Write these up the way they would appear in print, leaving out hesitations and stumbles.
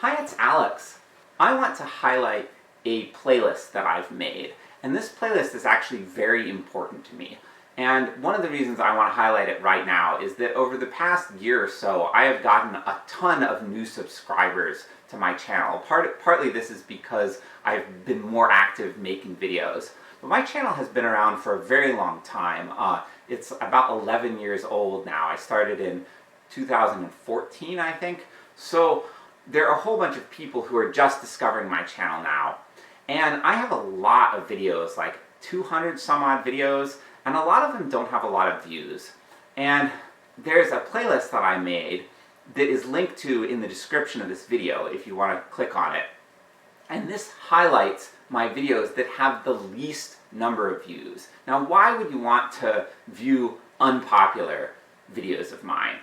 Hi, it's Alex. I want to highlight a playlist that I've made, and this playlist is actually very important to me. And one of the reasons I want to highlight it right now is that over the past year or so, I have gotten a ton of new subscribers to my channel. Partly this is because I've been more active making videos. But my channel has been around for a very long time. It's about 11 years old now. I started in 2014, I think. So there are a whole bunch of people who are just discovering my channel now. And I have a lot of videos, like 200 some odd videos, and a lot of them don't have a lot of views. And there's a playlist that I made that is linked to in the description of this video if you want to click on it. And this highlights my videos that have the least number of views. Now, why would you want to view unpopular videos of mine?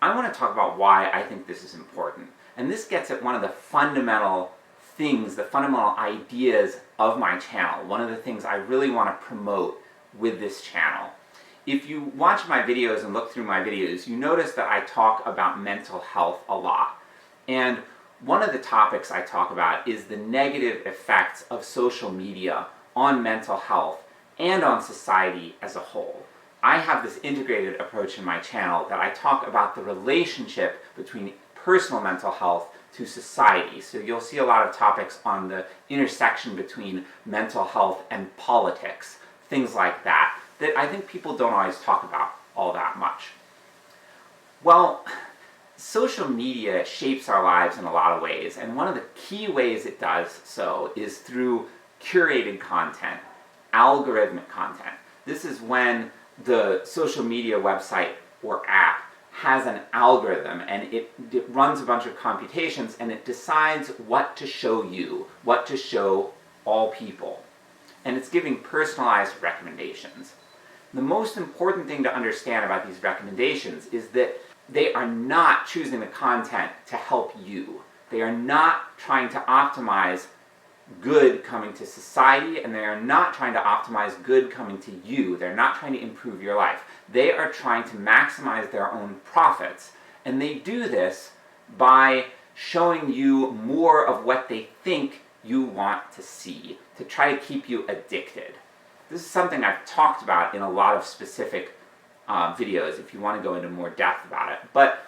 I want to talk about why I think this is important. And this gets at one of the fundamental things, the fundamental ideas of my channel. One of the things I really want to promote with this channel. If you watch my videos and look through my videos, you notice that I talk about mental health a lot. And one of the topics I talk about is the negative effects of social media on mental health and on society as a whole. I have this integrated approach in my channel that I talk about the relationship between personal mental health to society. So you'll see a lot of topics on the intersection between mental health and politics, things like that, that I think people don't always talk about all that much. Well, social media shapes our lives in a lot of ways, and one of the key ways it does so is through curated content, algorithmic content. This is when the social media website or app has an algorithm, and it runs a bunch of computations, and it decides what to show you, what to show all people. And it's giving personalized recommendations. The most important thing to understand about these recommendations is that they are not choosing the content to help you. They are not trying to optimize good coming to society, and they are not trying to optimize good coming to you. They're not trying to improve your life. They are trying to maximize their own profits. And they do this by showing you more of what they think you want to see, to try to keep you addicted. This is something I've talked about in a lot of specific videos if you want to go into more depth about it. But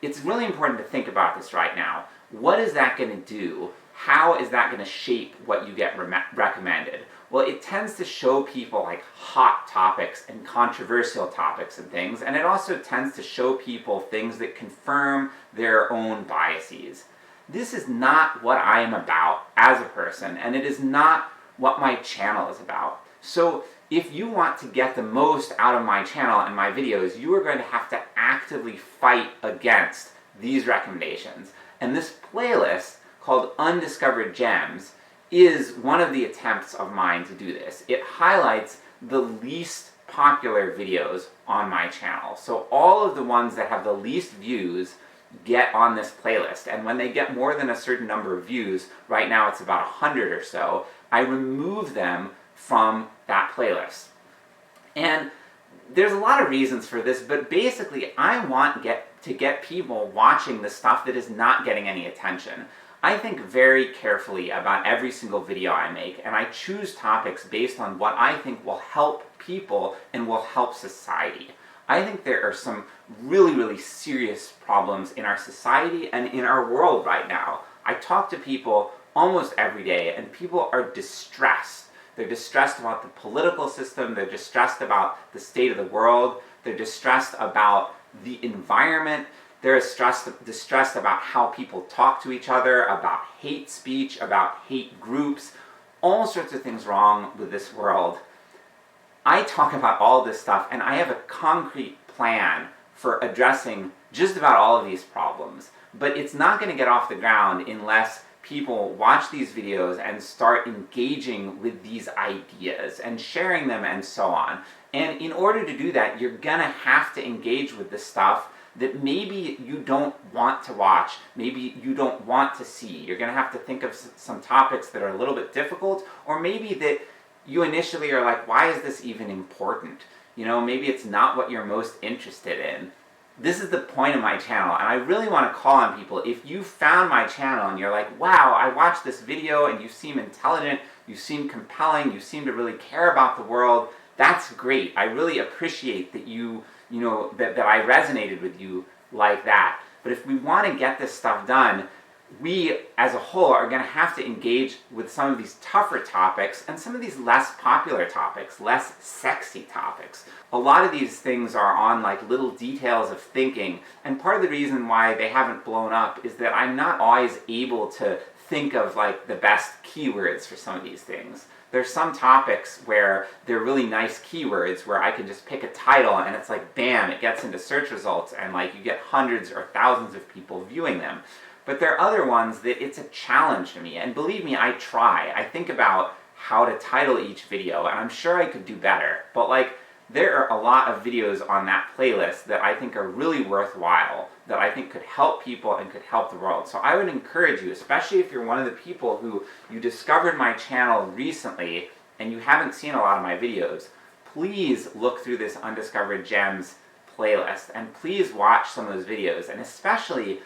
it's really important to think about this right now. What is that going to do? How is that going to shape what you get recommended? Well, it tends to show people like hot topics and controversial topics and things, and it also tends to show people things that confirm their own biases. This is not what I am about as a person, and it is not what my channel is about. So if you want to get the most out of my channel and my videos, you are going to have to actively fight against these recommendations. And this playlist, called Undiscovered Gems, is one of the attempts of mine to do this. It highlights the least popular videos on my channel. So all of the ones that have the least views get on this playlist, and when they get more than a certain number of views, right now it's about 100 or so, I remove them from that playlist. And there's a lot of reasons for this, but basically I want to get people watching the stuff that is not getting any attention. I think very carefully about every single video I make, and I choose topics based on what I think will help people and will help society. I think there are some really, really serious problems in our society and in our world right now. I talk to people almost every day, and people are distressed. They're distressed about the political system, they're distressed about the state of the world, they're distressed about the environment, they're distressed about how people talk to each other, about hate speech, about hate groups, all sorts of things wrong with this world. I talk about all this stuff, and I have a concrete plan for addressing just about all of these problems. But it's not going to get off the ground unless people watch these videos and start engaging with these ideas and sharing them and so on. And in order to do that, you're going to have to engage with the stuff that maybe you don't want to watch, maybe you don't want to see. You're going to have to think of some topics that are a little bit difficult, or maybe that you initially are like, why is this even important? You know, maybe it's not what you're most interested in. this is the point of my channel, and I really want to call on people. If you found my channel and you're like, wow, I watched this video and you seem intelligent, you seem compelling, you seem to really care about the world, that's great. I really appreciate that that I resonated with you like that. But if we want to get this stuff done, we as a whole are going to have to engage with some of these tougher topics and some of these less popular topics, less sexy topics. A lot of these things are on like little details of thinking, and part of the reason why they haven't blown up is that I'm not always able to think of like the best keywords for some of these things. There's some topics where they're really nice keywords where I can just pick a title and it's like bam, it gets into search results and like you get hundreds or thousands of people viewing them. But there are other ones that it's a challenge to me, and believe me, I try. I think about how to title each video, and I'm sure I could do better. But like, there are a lot of videos on that playlist that I think are really worthwhile, that I think could help people and could help the world. So I would encourage you, especially if you're one of the people who you discovered my channel recently and you haven't seen a lot of my videos, please look through this Undiscovered Gems playlist, and please watch some of those videos, and especially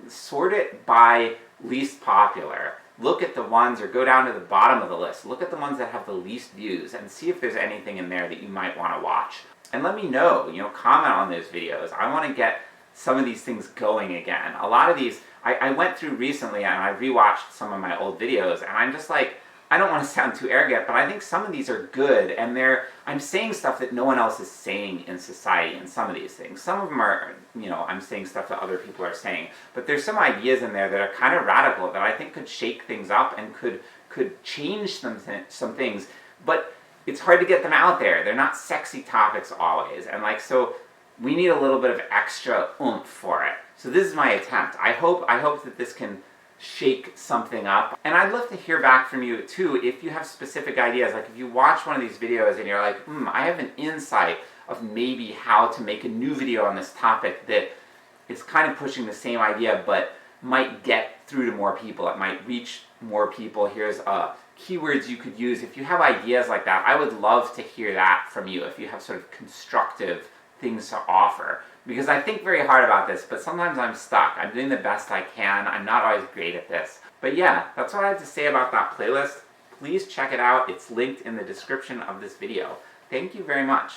sort it by least popular. Look at the ones, or go down to the bottom of the list, look at the ones that have the least views and see if there's anything in there that you might want to watch. And let me know, comment on those videos. I want to get some of these things going again. A lot of these, I went through recently and I rewatched some of my old videos, and I'm just like, I don't want to sound too arrogant, but I think some of these are good, and I'm saying stuff that no one else is saying in society in some of these things. Some of them are, I'm saying stuff that other people are saying, but there's some ideas in there that are kind of radical that I think could shake things up and could change some things, but it's hard to get them out there. They're not sexy topics always, and so we need a little bit of extra oomph for it. So this is my attempt. I hope that this can shake something up. And I'd love to hear back from you too if you have specific ideas. Like if you watch one of these videos and you're like, I have an insight of maybe how to make a new video on this topic that is kind of pushing the same idea but might get through to more people. It might reach more people. Here's keywords you could use. If you have ideas like that, I would love to hear that from you if you have sort of constructive things to offer. Because I think very hard about this, but sometimes I'm stuck. I'm doing the best I can. I'm not always great at this. But yeah, that's what I have to say about that playlist. Please check it out. It's linked in the description of this video. Thank you very much.